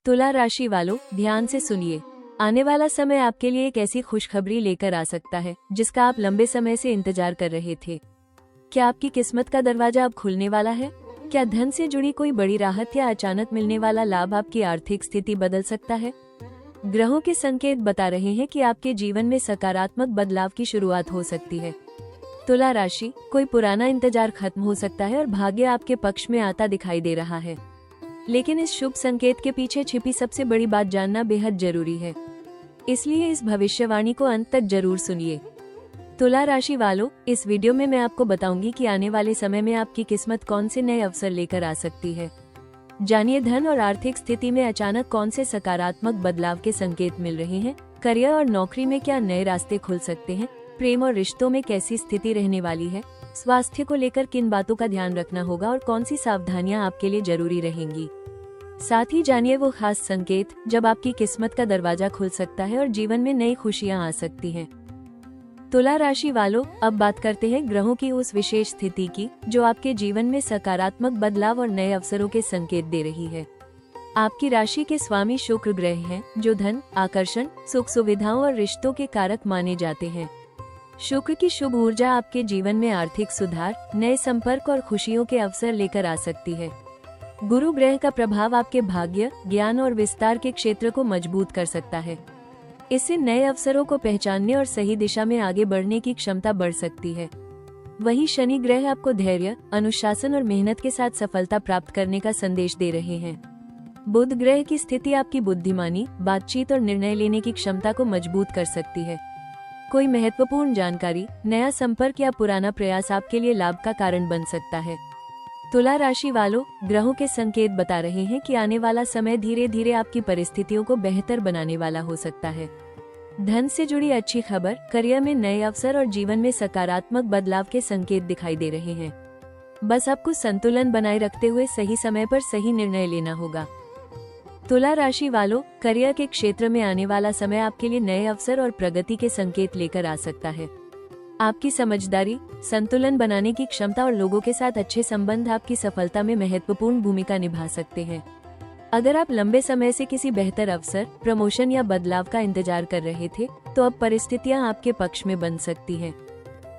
तुला राशि वालों, ध्यान से सुनिए। आने वाला समय आपके लिए एक ऐसी खुशखबरी लेकर आ सकता है जिसका आप लंबे समय से इंतजार कर रहे थे। क्या आपकी किस्मत का दरवाजा अब खुलने वाला है? क्या धन से जुड़ी कोई बड़ी राहत या अचानक मिलने वाला लाभ आपकी आर्थिक स्थिति बदल सकता है? ग्रहों के संकेत बता रहे हैं कि आपके जीवन में सकारात्मक बदलाव की शुरुआत हो सकती है। तुला राशि, कोई पुराना इंतजार खत्म हो सकता है और भाग्य आपके पक्ष में आता दिखाई दे रहा है। लेकिन इस शुभ संकेत के पीछे छिपी सबसे बड़ी बात जानना बेहद जरूरी है, इसलिए इस भविष्यवाणी को अंत तक जरूर सुनिए। तुला राशि वालों, इस वीडियो में मैं आपको बताऊंगी कि आने वाले समय में आपकी किस्मत कौन से नए अवसर लेकर आ सकती है। जानिए धन और आर्थिक स्थिति में अचानक कौन से सकारात्मक बदलाव के संकेत मिल रहे हैं, करियर और नौकरी में क्या नए रास्ते खुल सकते हैं, प्रेम और रिश्तों में कैसी स्थिति रहने वाली है, स्वास्थ्य को लेकर किन बातों का ध्यान रखना होगा और कौन सी सावधानियां आपके लिए जरूरी रहेंगी। साथ ही जानिए वो खास संकेत जब आपकी किस्मत का दरवाजा खुल सकता है और जीवन में नई खुशियां आ सकती हैं। तुला राशि वालों, अब बात करते हैं ग्रहों की उस विशेष स्थिति की जो आपके जीवन में सकारात्मक बदलाव और नए अवसरों के संकेत दे रही है। आपकी राशि के स्वामी शुक्र ग्रह हैं, जो धन, आकर्षण, सुख सुविधाओं और रिश्तों के कारक माने जाते हैं। शुक्र की शुभ ऊर्जा आपके जीवन में आर्थिक सुधार, नए संपर्क और खुशियों के अवसर लेकर आ सकती है। गुरु ग्रह का प्रभाव आपके भाग्य, ज्ञान और विस्तार के क्षेत्र को मजबूत कर सकता है। इससे नए अवसरों को पहचानने और सही दिशा में आगे बढ़ने की क्षमता बढ़ सकती है। वहीं शनि ग्रह आपको धैर्य, अनुशासन और मेहनत के साथ सफलता प्राप्त करने का संदेश दे रहे हैं। बुध ग्रह की स्थिति आपकी बुद्धिमानी, बातचीत और निर्णय लेने की क्षमता को मजबूत कर सकती है। कोई महत्वपूर्ण जानकारी, नया संपर्क या पुराना प्रयास आपके लिए लाभ का कारण बन सकता है। तुला राशि वालों, ग्रहों के संकेत बता रहे हैं कि आने वाला समय धीरे धीरे आपकी परिस्थितियों को बेहतर बनाने वाला हो सकता है। धन से जुड़ी अच्छी खबर, करियर में नए अवसर और जीवन में सकारात्मक बदलाव के संकेत दिखाई दे रहे हैं। बस आपको संतुलन बनाए रखते हुए सही समय पर सही निर्णय लेना होगा। तुला राशि वालों, करियर के क्षेत्र में आने वाला समय आपके लिए नए अवसर और प्रगति के संकेत लेकर आ सकता है। आपकी समझदारी, संतुलन बनाने की क्षमता और लोगों के साथ अच्छे संबंध आपकी सफलता में महत्वपूर्ण भूमिका निभा सकते हैं। अगर आप लंबे समय से किसी बेहतर अवसर, प्रमोशन या बदलाव का इंतजार कर रहे थे, तो अब परिस्थितियां आपके पक्ष में बन सकती हैं।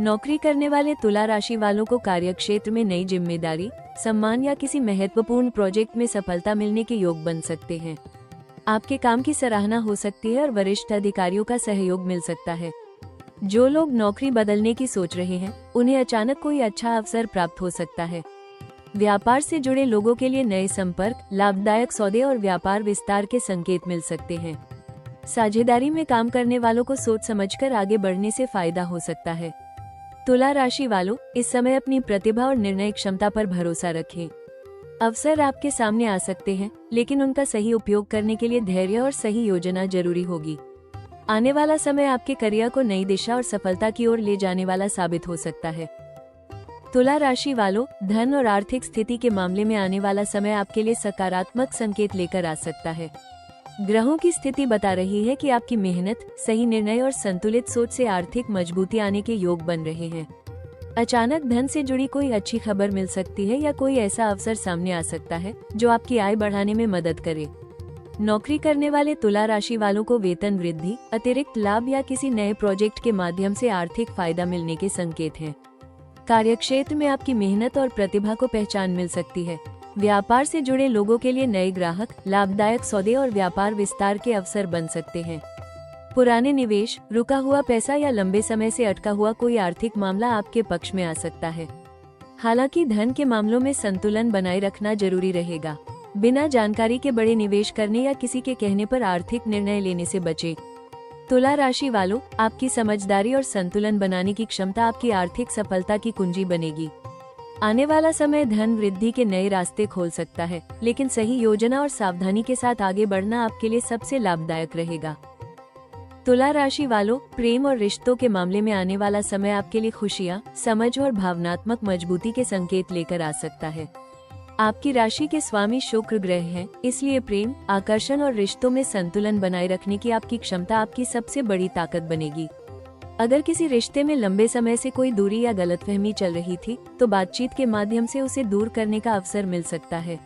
नौकरी करने वाले तुला राशि वालों को कार्यक्षेत्र में नई जिम्मेदारी, सम्मान या किसी महत्वपूर्ण प्रोजेक्ट में सफलता मिलने के योग बन सकते हैं। आपके काम की सराहना हो सकती है और वरिष्ठ अधिकारियों का सहयोग मिल सकता है। जो लोग नौकरी बदलने की सोच रहे हैं, उन्हें अचानक कोई अच्छा अवसर प्राप्त हो सकता है। व्यापार से जुड़े लोगों के लिए नए संपर्क, लाभदायक सौदे और व्यापार विस्तार के संकेत मिल सकते हैं। साझेदारी में काम करने वालों को सोच समझकर आगे बढ़ने से फायदा हो सकता है। तुला राशि वालों, इस समय अपनी प्रतिभा और निर्णय क्षमता पर भरोसा रखें। अवसर आपके सामने आ सकते हैं, लेकिन उनका सही उपयोग करने के लिए धैर्य और सही योजना जरूरी होगी। आने वाला समय आपके करियर को नई दिशा और सफलता की ओर ले जाने वाला साबित हो सकता है। तुला राशि वालों, धन और आर्थिक स्थिति के मामले में आने वाला समय आपके लिए सकारात्मक संकेत लेकर आ सकता है। ग्रहों की स्थिति बता रही है कि आपकी मेहनत, सही निर्णय और संतुलित सोच से आर्थिक मजबूती आने के योग बन रहे हैं। अचानक धन से जुड़ी कोई अच्छी खबर मिल सकती है या कोई ऐसा अवसर सामने आ सकता है जो आपकी आय बढ़ाने में मदद करे। नौकरी करने वाले तुला राशि वालों को वेतन वृद्धि, अतिरिक्त लाभ या किसी नए प्रोजेक्ट के माध्यम से आर्थिक फायदा मिलने के संकेत हैं। कार्यक्षेत्र में आपकी मेहनत और प्रतिभा को पहचान मिल सकती है। व्यापार से जुड़े लोगों के लिए नए ग्राहक, लाभदायक सौदे और व्यापार विस्तार के अवसर बन सकते हैं। पुराने निवेश, रुका हुआ पैसा या लंबे समय से अटका हुआ कोई आर्थिक मामला आपके पक्ष में आ सकता है। हालांकि धन के मामलों में संतुलन बनाए रखना जरूरी रहेगा। बिना जानकारी के बड़े निवेश करने या किसी के कहने पर आर्थिक निर्णय लेने से बचें। तुला राशि वालों, आपकी समझदारी और संतुलन बनाने की क्षमता आपकी आर्थिक सफलता की कुंजी बनेगी। आने वाला समय धन वृद्धि के नए रास्ते खोल सकता है, लेकिन सही योजना और सावधानी के साथ आगे बढ़ना आपके लिए सबसे लाभदायक रहेगा। तुला राशि वालों, प्रेम और रिश्तों के मामले में आने वाला समय आपके लिए खुशियां, समझ और भावनात्मक मजबूती के संकेत लेकर आ सकता है। आपकी राशि के स्वामी शुक्र ग्रह हैं, इसलिए प्रेम, आकर्षण और रिश्तों में संतुलन बनाए रखने की आपकी क्षमता आपकी सबसे बड़ी ताकत बनेगी। अगर किसी रिश्ते में लंबे समय से कोई दूरी या गलतफहमी चल रही थी, तो बातचीत के माध्यम से उसे दूर करने का अवसर मिल सकता है।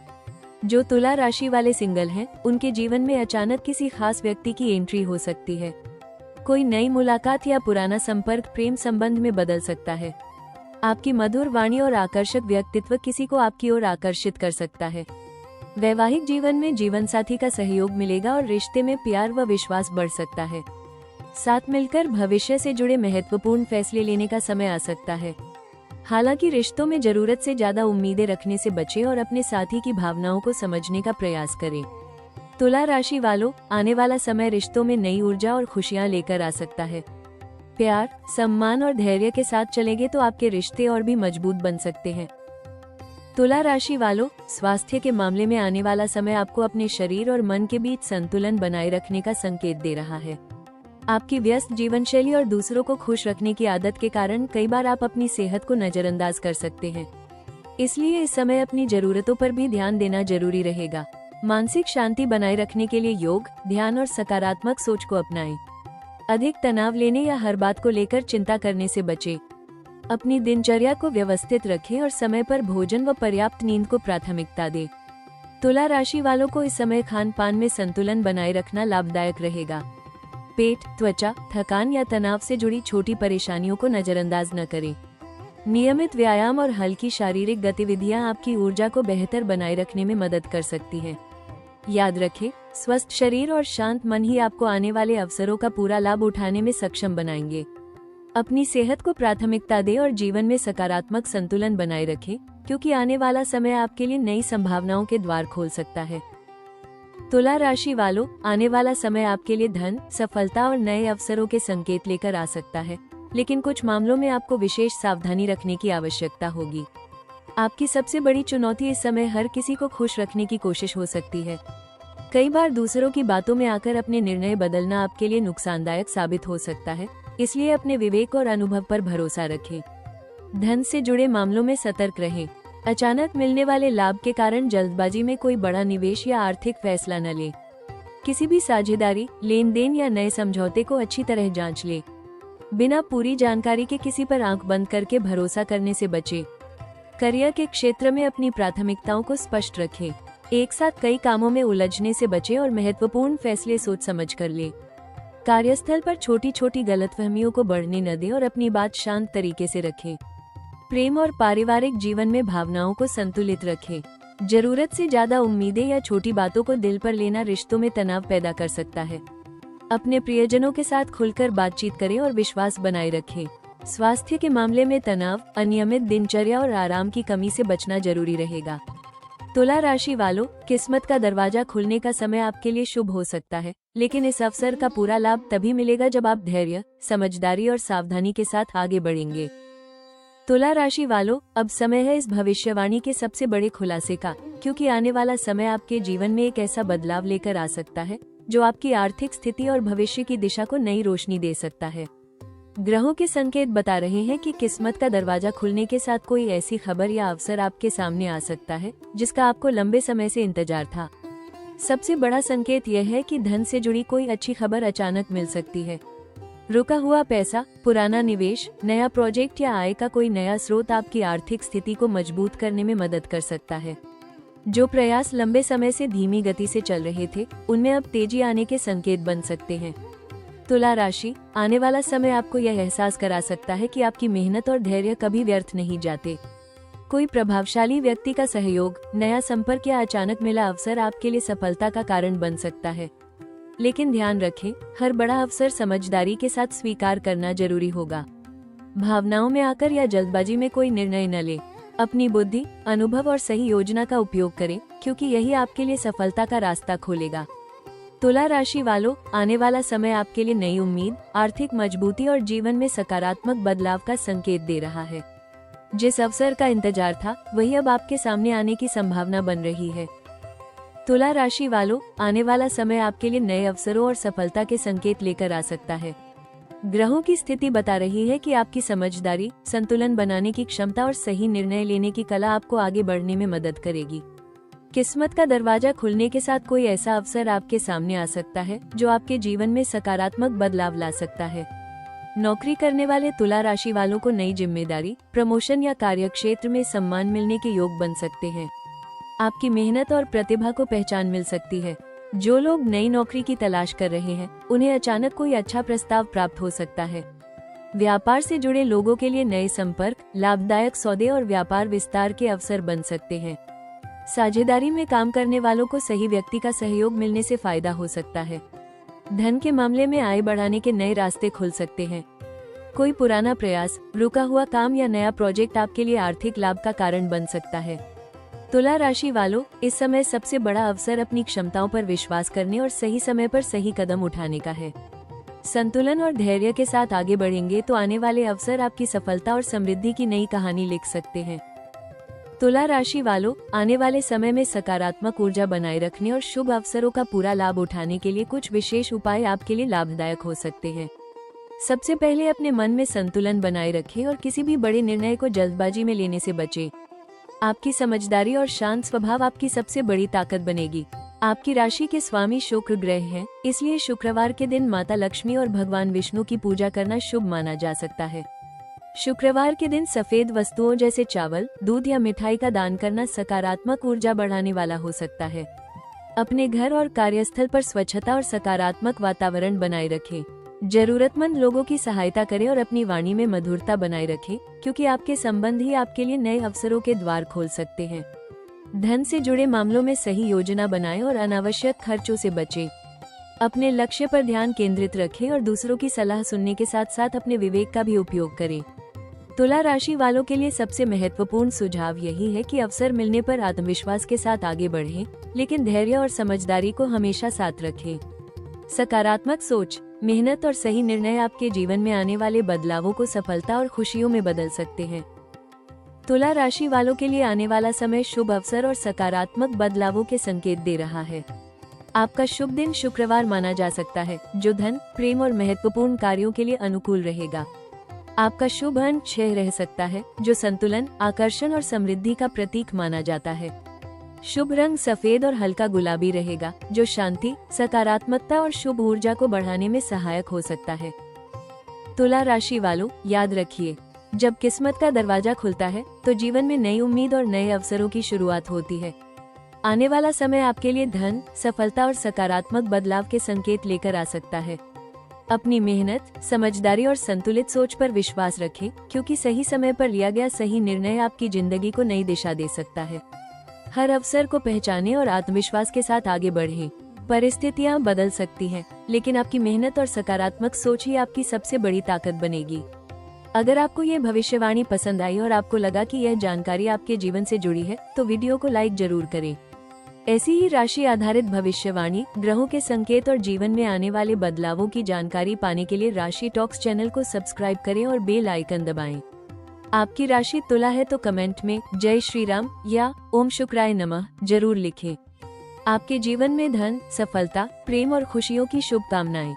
जो तुला राशि वाले सिंगल हैं, उनके जीवन में अचानक किसी खास व्यक्ति की एंट्री हो सकती है। कोई नई मुलाकात या पुराना संपर्क प्रेम संबंध में बदल सकता है। आपकी मधुर वाणी और आकर्षक व्यक्तित्व किसी को आपकी ओर आकर्षित कर सकता है। वैवाहिक जीवन में जीवन साथी का सहयोग मिलेगा और रिश्ते में प्यार व विश्वास बढ़ सकता है। साथ मिलकर भविष्य से जुड़े महत्वपूर्ण फैसले लेने का समय आ सकता है। हालांकि रिश्तों में जरूरत से ज्यादा उम्मीदें रखने से बचें और अपने साथी की भावनाओं को समझने का प्रयास करें। तुला राशि वालों, आने वाला समय रिश्तों में नई ऊर्जा और खुशियां लेकर आ सकता है। प्यार, सम्मान और धैर्य के साथ चलेंगे तो आपके रिश्ते और भी मजबूत बन सकते हैं। तुला राशि वालों, स्वास्थ्य के मामले में आने वाला समय आपको अपने शरीर और मन के बीच संतुलन बनाए रखने का संकेत दे रहा है। आपकी व्यस्त जीवन शैली और दूसरों को खुश रखने की आदत के कारण कई बार आप अपनी सेहत को नजरअंदाज कर सकते हैं। इसलिए इस समय अपनी जरूरतों पर भी ध्यान देना जरूरी रहेगा। मानसिक शांति बनाए रखने के लिए योग, ध्यान और सकारात्मक सोच को अपनाएं। अधिक तनाव लेने या हर बात को लेकर चिंता करने से बचें। अपनी दिनचर्या को व्यवस्थित रखें और समय पर भोजन व पर्याप्त नींद को प्राथमिकता दें। तुला राशि वालों को इस समय खान पान में संतुलन बनाए रखना लाभदायक रहेगा। पेट, त्वचा, थकान या तनाव से जुड़ी छोटी परेशानियों को नजरअंदाज न करें। नियमित व्यायाम और हल्की शारीरिक गतिविधियां आपकी ऊर्जा को बेहतर बनाए रखने में मदद कर सकती हैं। याद रखें, स्वस्थ शरीर और शांत मन ही आपको आने वाले अवसरों का पूरा लाभ उठाने में सक्षम बनाएंगे। अपनी सेहत को प्राथमिकता दें और जीवन में सकारात्मक संतुलन बनाए रखें, क्योंकि आने वाला समय आपके लिए नई संभावनाओं के द्वार खोल सकता है। तुला राशि वालों, आने वाला समय आपके लिए धन, सफलता और नए अवसरों के संकेत लेकर आ सकता है, लेकिन कुछ मामलों में आपको विशेष सावधानी रखने की आवश्यकता होगी। आपकी सबसे बड़ी चुनौती इस समय हर किसी को खुश रखने की कोशिश हो सकती है। कई बार दूसरों की बातों में आकर अपने निर्णय बदलना आपके लिए नुकसानदायक साबित हो सकता है, इसलिए अपने विवेक और अनुभव पर भरोसा रखें। धन से जुड़े मामलों में सतर्क रहें। अचानक मिलने वाले लाभ के कारण जल्दबाजी में कोई बड़ा निवेश या आर्थिक फैसला न लें। किसी भी साझेदारी, लेन देन या नए समझौते को अच्छी तरह जांच लें। बिना पूरी जानकारी के किसी पर आंख बंद करके भरोसा करने से बचें। करियर के क्षेत्र में अपनी प्राथमिकताओं को स्पष्ट रखें। एक साथ कई कामों में उलझने से बचें और महत्वपूर्ण फैसले सोच समझ कर लें। कार्यस्थल पर छोटी छोटी गलतफहमियों को बढ़ने न दें और अपनी बात शांत तरीके से रखें। प्रेम और पारिवारिक जीवन में भावनाओं को संतुलित रखें। जरूरत से ज्यादा उम्मीदें या छोटी बातों को दिल पर लेना रिश्तों में तनाव पैदा कर सकता है। अपने प्रियजनों के साथ खुलकर बातचीत करें और विश्वास बनाए रखें। स्वास्थ्य के मामले में तनाव, अनियमित दिनचर्या और आराम की कमी से बचना जरूरी रहेगा। तुला राशि वालों, किस्मत का दरवाजा खुलने का समय आपके लिए शुभ हो सकता है, लेकिन इस अवसर का पूरा लाभ तभी मिलेगा जब आप धैर्य, समझदारी और सावधानी के साथ आगे बढ़ेंगे। तुला राशि वालों, अब समय है इस भविष्यवाणी के सबसे बड़े खुलासे का, क्योंकि आने वाला समय आपके जीवन में एक ऐसा बदलाव लेकर आ सकता है जो आपकी आर्थिक स्थिति और भविष्य की दिशा को नई रोशनी दे सकता है। ग्रहों के संकेत बता रहे हैं कि किस्मत का दरवाजा खुलने के साथ कोई ऐसी खबर या अवसर आपके सामने आ सकता है जिसका आपको लंबे समय से इंतजार था। सबसे बड़ा संकेत यह है कि धन से जुड़ी कोई अच्छी खबर अचानक मिल सकती है। रुका हुआ पैसा, पुराना निवेश, नया प्रोजेक्ट या आय का कोई नया स्रोत आपकी आर्थिक स्थिति को मजबूत करने में मदद कर सकता है। जो प्रयास लंबे समय से धीमी गति से चल रहे थे, उनमें अब तेजी आने के संकेत बन सकते हैं। तुला राशि, आने वाला समय आपको यह एहसास करा सकता है कि आपकी मेहनत और धैर्य कभी व्यर्थ नहीं जाते। कोई प्रभावशाली व्यक्ति का सहयोग, नया संपर्क या अचानक मिला अवसर आपके लिए सफलता का कारण बन सकता है। लेकिन ध्यान रखें, हर बड़ा अवसर समझदारी के साथ स्वीकार करना जरूरी होगा। भावनाओं में आकर या जल्दबाजी में कोई निर्णय न लें। अपनी बुद्धि, अनुभव और सही योजना का उपयोग करें, क्योंकि यही आपके लिए सफलता का रास्ता खोलेगा। तुला राशि वालों, आने वाला समय आपके लिए नई उम्मीद, आर्थिक मजबूती और जीवन में सकारात्मक बदलाव का संकेत दे रहा है। जिस अवसर का इंतजार था, वही अब आपके सामने आने की संभावना बन रही है। तुला राशि वालों, आने वाला समय आपके लिए नए अवसरों और सफलता के संकेत लेकर आ सकता है। ग्रहों की स्थिति बता रही है कि आपकी समझदारी, संतुलन बनाने की क्षमता और सही निर्णय लेने की कला आपको आगे बढ़ने में मदद करेगी। किस्मत का दरवाजा खुलने के साथ कोई ऐसा अवसर आपके सामने आ सकता है जो आपके जीवन में सकारात्मक बदलाव ला सकता है। नौकरी करने वाले तुला राशि वालों को नई जिम्मेदारी, प्रमोशन या कार्यक्षेत्र में सम्मान मिलने के योग बन सकते हैं। आपकी मेहनत और प्रतिभा को पहचान मिल सकती है। जो लोग नई नौकरी की तलाश कर रहे हैं, उन्हें अचानक कोई अच्छा प्रस्ताव प्राप्त हो सकता है। व्यापार से जुड़े लोगों के लिए नए संपर्क, लाभदायक सौदे और व्यापार विस्तार के अवसर बन सकते हैं। साझेदारी में काम करने वालों को सही व्यक्ति का सहयोग मिलने से फायदा हो सकता है। धन के मामले में आय बढ़ाने के नए रास्ते खुल सकते हैं। कोई पुराना प्रयास, रुका हुआ काम या नया प्रोजेक्ट आपके लिए आर्थिक लाभ का कारण बन सकता है। तुला राशि वालों, इस समय सबसे बड़ा अवसर अपनी क्षमताओं पर विश्वास करने और सही समय पर सही कदम उठाने का है। संतुलन और धैर्य के साथ आगे बढ़ेंगे तो आने वाले अवसर आपकी सफलता और समृद्धि की नई कहानी लिख सकते हैं। तुला राशि वालों, आने वाले समय में सकारात्मक ऊर्जा बनाए रखने और शुभ अवसरों का पूरा लाभ उठाने के लिए कुछ विशेष उपाय आपके लिए लाभदायक हो सकते हैं। सबसे पहले अपने मन में संतुलन बनाए रखें और किसी भी बड़े निर्णय को जल्दबाजी में लेने से बचें। आपकी समझदारी और शांत स्वभाव आपकी सबसे बड़ी ताकत बनेगी। आपकी राशि के स्वामी शुक्र ग्रह हैं, इसलिए शुक्रवार के दिन माता लक्ष्मी और भगवान विष्णु की पूजा करना शुभ माना जा सकता है। शुक्रवार के दिन सफेद वस्तुओं जैसे चावल, दूध या मिठाई का दान करना सकारात्मक ऊर्जा बढ़ाने वाला हो सकता है। अपने घर और कार्यस्थल पर स्वच्छता और सकारात्मक वातावरण बनाए रखें। जरूरतमंद लोगों की सहायता करें और अपनी वाणी में मधुरता बनाए रखें, क्योंकि आपके संबंध ही आपके लिए नए अवसरों के द्वार खोल सकते हैं। धन से जुड़े मामलों में सही योजना बनाएं और अनावश्यक खर्चों से बचें। अपने लक्ष्य पर ध्यान केंद्रित रखें और दूसरों की सलाह सुनने के साथ साथ अपने विवेक का भी उपयोग करें। तुला राशि वालों के लिए सबसे महत्वपूर्ण सुझाव यही है कि अवसर मिलने पर आत्मविश्वास के साथ आगे बढ़ें, लेकिन धैर्य और समझदारी को हमेशा साथ रखें। सकारात्मक सोच, मेहनत और सही निर्णय आपके जीवन में आने वाले बदलावों को सफलता और खुशियों में बदल सकते हैं। तुला राशि वालों के लिए आने वाला समय शुभ अवसर और सकारात्मक बदलावों के संकेत दे रहा है। आपका शुभ दिन शुक्रवार माना जा सकता है, जो धन, प्रेम और महत्वपूर्ण कार्यों के लिए अनुकूल रहेगा। आपका शुभ अंक 6 रह सकता है, जो संतुलन, आकर्षण और समृद्धि का प्रतीक माना जाता है। शुभ रंग सफेद और हल्का गुलाबी रहेगा, जो शांति, सकारात्मकता और शुभ ऊर्जा को बढ़ाने में सहायक हो सकता है। तुला राशि वालों, याद रखिए, जब किस्मत का दरवाजा खुलता है तो जीवन में नई उम्मीद और नए अवसरों की शुरुआत होती है। आने वाला समय आपके लिए धन, सफलता और सकारात्मक बदलाव के संकेत लेकर आ सकता है। अपनी मेहनत, समझदारी और संतुलित सोच पर विश्वास रखें, क्योंकि सही समय पर लिया गया सही निर्णय आपकी जिंदगी को नई दिशा दे सकता है। हर अवसर को पहचानें और आत्मविश्वास के साथ आगे बढ़ें। परिस्थितियां बदल सकती हैं, लेकिन आपकी मेहनत और सकारात्मक सोच ही आपकी सबसे बड़ी ताकत बनेगी। अगर आपको ये भविष्यवाणी पसंद आई और आपको लगा कि यह जानकारी आपके जीवन से जुड़ी है, तो वीडियो को लाइक जरूर करें। ऐसी ही राशि आधारित भविष्यवाणी, ग्रहों के संकेत और जीवन में आने वाले बदलावों की जानकारी पाने के लिए राशि टॉक्स चैनल को सब्सक्राइब करें और बेल आइकन दबाएं। आपकी राशि तुला है तो कमेंट में जय श्री राम या ओम शुक्राय नमः जरूर लिखें। आपके जीवन में धन, सफलता, प्रेम और खुशियों की शुभकामनाएं।